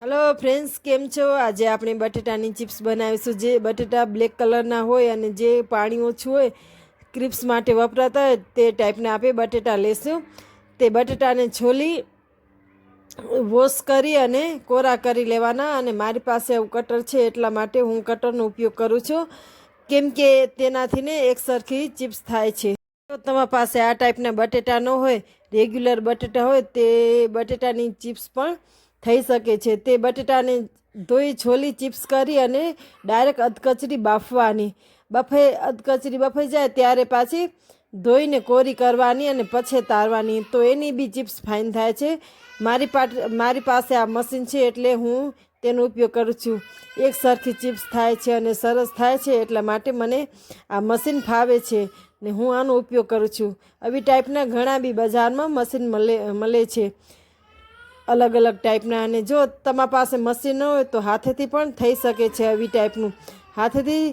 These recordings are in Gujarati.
हेलो फ्रेंड्स, केम छो। आज આપણે બટેટાની ચિપ્સ બનાવીશું। જે બટેટા બ્લેક કલરના હોય અને જે પાણી ઓછું હોય, ક્રિસ્પ માટે વપરાતા હોય તે ટાઈપના આપણે બટેટા લેશું। તે બટેટાને છોલી વોશ કરી અને કોરા કરી લેવાના। અને મારી પાસે આવું કટર છે એટલા માટે હું કટરનો ઉપયોગ કરું છું, કેમ કે તેનાથી ને એકસરખી ચિપ્સ થાય છે। જો તમારી પાસે આ ટાઈપના બટેટા ન હોય, રેગ્યુલર બટેટા હોય, તે બટેટાની ચિપ્સ પણ થઈ શકે છે। તે બટેટાને ધોઈ છોલી ચિપ્સ કરી અને ડાયરેક્ટ અધકચરી બાફવાની। અધકચરી બફાઈ જાય ત્યારે પાછી ધોઈને કોરી કરવાની અને પછી તારવાની, તો એની બી ચિપ્સ ફાઇન થાય છે। મારી પાસે આ મશીન છે એટલે હું તેનો ઉપયોગ કરું છું। એક સરખી ચિપ્સ થાય છે અને સરસ થાય છે, એટલા માટે મને આ મશીન ફાવે છે ને હું આનો ઉપયોગ કરું છું। આવી ટાઈપના ઘણા બી બજારમાં મશીન મળે છે, અલગ અલગ ટાઈપના। અને જો તમારા પાસે મશીન ન હોય તો હાથેથી પણ થઈ શકે છે। આવી ટાઈપનું હાથેથી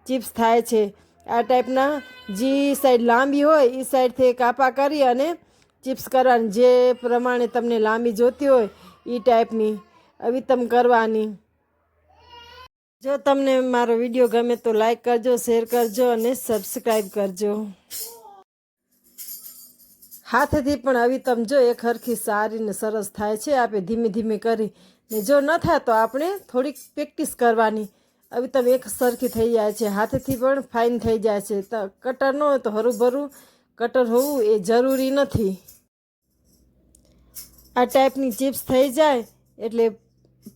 ચિપ્સ થાય છે। આ ટાઈપના જે સાઈડ લાંબી હોય એ સાઈડથી કાપા કરી અને ચિપ્સ કરવાની, જે પ્રમાણે તમને લાંબી જોતી હોય એ ટાઈપની આવી તમે કરવાની। જો તમને મારો વિડીયો ગમે તો લાઈક કરજો, શેર કરજો અને સબસ્ક્રાઈબ કરજો। હાથેથી પણ આવી તમે જો એક હરખી સારી ને સરસ થાય છે। આપણે ધીમે ધીમે કરી ને જો ન થાય તો આપણે થોડીક પ્રેક્ટિસ કરવાની। આવી તમે એક સરખી થઈ જાય છે, હાથેથી પણ ફાઇન થઈ જાય છે। તો કટર ન હોય તો હરુભરું કટર હોવું એ જરૂરી નથી। આ ટાઈપની ચિપ્સ થઈ જાય એટલે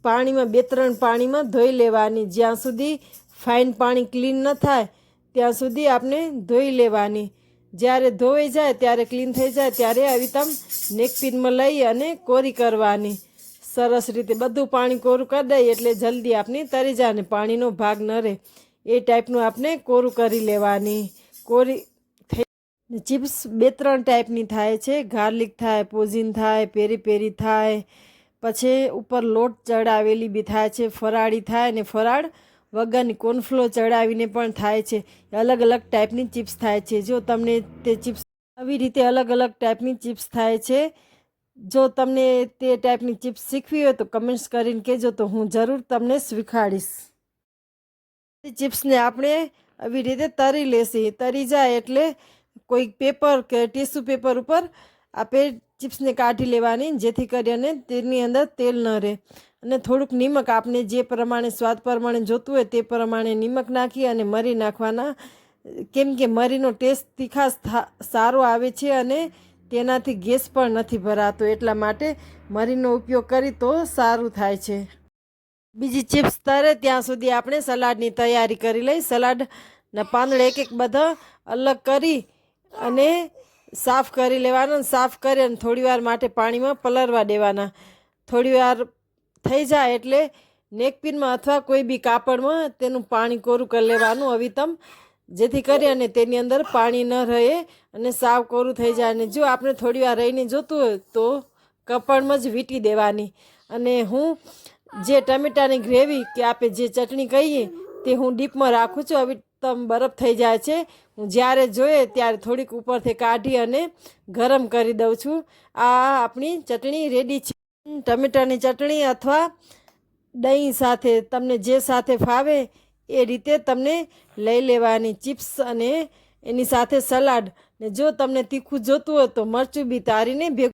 પાણીમાં 2-3 પાણીમાં ધોઈ લેવાની। જ્યાં સુધી ફાઇન પાણી ક્લીન ન થાય ત્યાં સુધી આપણે ધોઈ લેવાની। જ્યારે ધોઈ જાય ત્યારે ક્લીન થઈ જાય ત્યારે આવી તમે નેકપિનમાં લઈ અને કોરી કરવાની। સરસ રીતે બધું પાણી કોરું કરી દઈએ એટલે જલ્દી આપણી તરી જાય ને પાણીનો ભાગ ન રહે, એ ટાઈપનું આપણે કોરું કરી લેવાની। કોરી ચિપ્સ 2-3 ટાઈપની થાય છે, ગાર્લિક થાય, પોઝિન થાય, પેરી પેરી થાય, પછી ઉપર લોટ ચડાવેલી બી થાય છે, ફરાળી થાય ને ફરાળ વગરની કોર્નફ્લોર ચડાવીને પણ થાય છે। અલગ અલગ ટાઈપની ચિપ્સ થાય છે। જો તમને તે ચિપ્સ આવી રીતે અલગ અલગ ટાઈપની ચિપ્સ થાય છે। જો તમને તે ટાઈપની ચિપ્સ શીખવી હોય તો કમેન્ટ્સ કરીને કહેજો, તો હું જરૂર તમને શીખવાડીશ। ચિપ્સને આપણે આવી રીતે તરી લેશી। તરી જાય એટલે કોઈ પેપર કે ટીશ્યુ પેપર ઉપર આપણે ચિપ્સને કાઢી લેવાની, જેથી કરીને તેની અંદર તેલ ન રહે। અને થોડુંક નિમક આપણે જે પ્રમાણે સ્વાદ પ્રમાણે જોતું હોય તે પ્રમાણે નિમક નાખી અને મરી નાખવાના, કેમ કે મરીનો ટેસ્ટ તીખાશ સારો આવે છે અને તેનાથી ગેસ પણ નથી ભરાતો, એટલા માટે મરીનો ઉપયોગ કરી તો સારું થાય છે। બીજી ચિપ્સ તરે ત્યાં સુધી આપણે સલાડની તૈયારી કરી લઈ। સલાડના પાંદડા એક બધા અલગ કરી અને સાફ કરી લેવાના। સાફ કરી અને થોડીવાર માટે પાણીમાં પલળવા દેવાના। થોડીવાર થઈ જાય એટલે નેકપિનમાં અથવા કોઈ બી કાપડમાં તેનું પાણી કોરું કરી લેવાનું અવિતમ, જેથી કરી અને તેની અંદર પાણી ન રહે અને સાવ કોરું થઈ જાય। અને જો આપણે થોડીવાર રહીને જોતું હોય તો કપડમાં જ વીંટી દેવાની। અને હું જે ટમેટાની ગ્રેવી કે આપણે જે ચટણી કહીએ તે હું ડીપમાં રાખું છું। હવે તમ બરફ થઈ જાય છે, હું જ્યારે જોઈએ ત્યારે થોડીક ઉપરથી કાઢી અને ગરમ કરી દઉં છું। આ આપણી ચટણી રેડી છે। ટમેટાની ચટણી અથવા દહીં સાથે, તમને જે સાથે ફાવે એ રીતે તમને લઈ લેવાની ચિપ્સ અને એની સાથે સલાડ। ને જો તમને તીખું જોતું હોય તો મરચું બી તારીને ભેગું